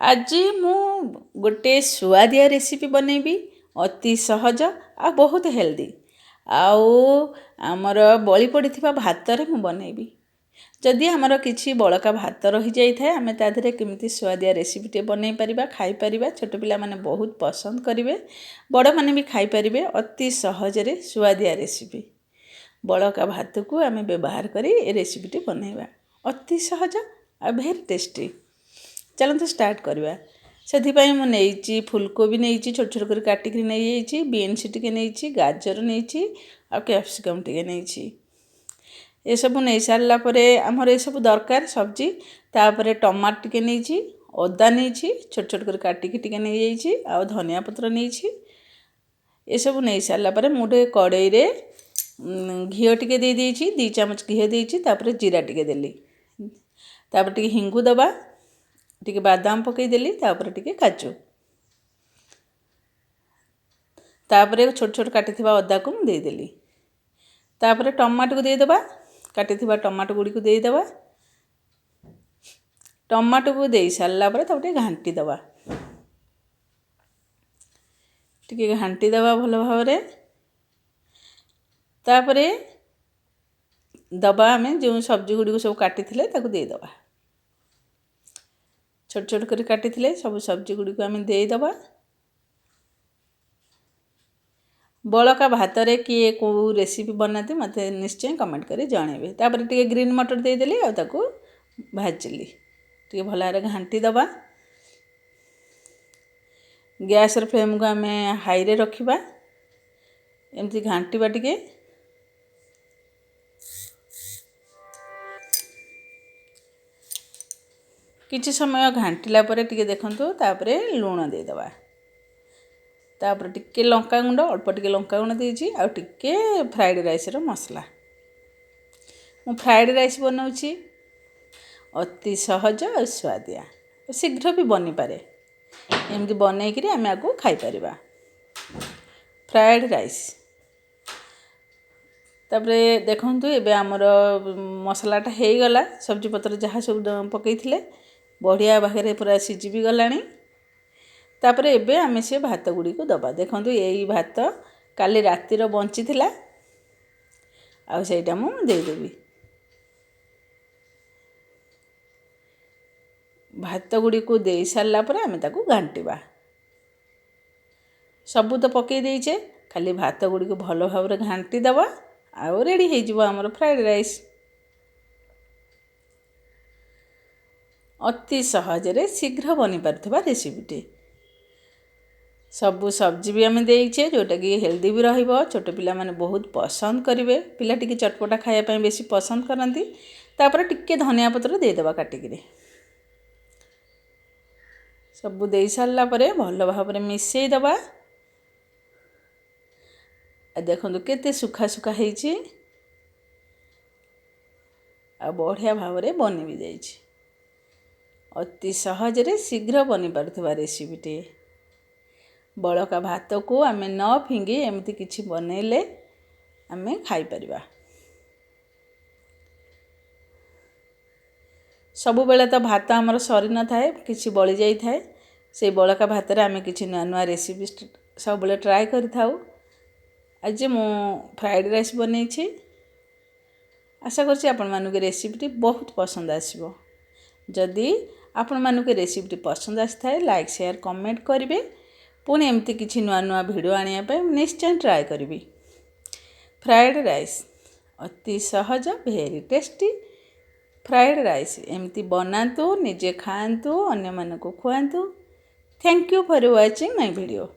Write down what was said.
आज मु गोटे सुआदिया रेसिपी बनैबी अति सहज आ बहुत हेल्दी आउ आमर बली पड़िथिबा भातरे मु बनैबी। जदि आमर किछि बळका भात रहि जाइथाय आमे ता देहरे केमिति सुआदिया रेसिपीटे बनैई परिबा खाइ परिबा। छोट पिला माने बहुत पसंद करिवे, बड़ माने भी खाइ परिबे। अति सहजरे सुआदिया रेसिपी बळका भात को आमे व्यवहार करी ए रेसिपीटे बनैबा। अति सहज आ भेरी टेस्टी। चलते स्टार्ट करवा। से मुझे फुलकोबी नहीं छोट छोट कर काटिक नहीं बीन्स टी नहीं गाजर नहीं आ कैप्सिकम टी नहीं ये सब नहीं सारा आमर ये सब दरकार सब्जी। तापर टमाटो टी नहीं अदा नहीं छोट छोट कर काटिक टी नहीं आ धनिया पत्र नहीं ये सब नहीं सारा मुझे कड़ई रे घी टी दे 2 चामच घी देपर जीरा टी देली तापर टी हिंगु दबा टिके बादाम पकईदेली तापर टिके काजू तापर छोट छोट काटी अदा को मुझे देदेली तापर टमाटो को देदेबा काटी टमाटो गुड़ी को देदेबा टमाटो को दे सारा पर घांटी दबा टिके घांटी दबा भल भाव तापर दबा आम जो सब्जी गुड़ी को सब काटी देदेबा छोट छोट कर काटी सब सब्जी गुड़ी को आम देदेबा। बळका भात रे किए को रेसिपी बनाते मत निश्चय कमेंट करी जनइबे। तापर टिके ग्रीन मटर देदेली आ ताको भाजिली टिके भल भाव घांटी दबा। गैस फ्लेम को आम हाई रे रखिबा एमती घांटीबा टिके किछि समय घांटिला परे टिके देखंतु तापरे लूण देदेबा तापर टिके लंका गुंड अल्प टिके लंका गुंड देछि आ टिके फ्राइड राइस रो मसला। मु फ्राइड राइस बनाउछि अति सहज और स्वादिया शीघ्र भी बनी पारे एमती बनै करी आमे आगु खाइ परिबा। फ्राइड राइस तापरे देखंतु एबे हमर मसलाटा हेई गला सब्जी पत्र जहाँ सब पकईथिले बढ़िया भागे पूरा सिझी भी गलानी। तापर एबे आमे से भात गुड़ी को दबा देखंतु यही भात काली रातिर बंची थिला आ सेटा मु दे देबी। भात गुड़ी को दे सारला परे आमे ताकू घांटीबा सबु तो पकई देइछे खाली भात गुड़ी को भलो भाव घांटी दबा आ रेडी हे जिवो हमर फ्राइड राइस। अति सहजरे शीघ्र बनी पारथबा रेसिपीटे सबु सब्जी भी आम देइछे जोटा कि हेल्दी भी रहिबो। छोट पिला माने बहुत पसंद करिवे, पिला टिके चटपटा खाया पय बेसी पसंद करंती। तापर टिके धनिया पत्र दे देबा काटिकरी सबु देई सारला परे भलो भाबरे मिसई दबा। देखंतु केते सुखा सुखा हेइछि आ बढ़िया भावरे बनी भी जाइछि। अति सहजरे शीघ्र बनी पारथबा रेसिपीटे बळका भात को आमे न फिंगी एमती किछि बनेले आमे खाइ परिबा। सबु बेले तो भात हमर सरी न थाए किछि बळी जाई थाए से बळका भात रे आमे किछि नया नया रेसिपी सब बेले ट्राई करि थाउ। आज मु फ्राइड राइस बनैछि आशा करछि आपन मानुके रेसिपीटी बहुत पसंद आसीबो। जदि आपण मानुके रेसिपीटी पसंद आसीथाए लाइक शेयर कमेंट करिवे। पुणी एमती किछि नुआ नुआ वीडियो आनिया पे निश्चय ट्राई करिवी। फ्राइड राइस अति सहज भेरी टेस्टी फ्राइड राइस एमती बनातु निजे खातु अन्य मानकु खुआतु। Thank you for watching my video.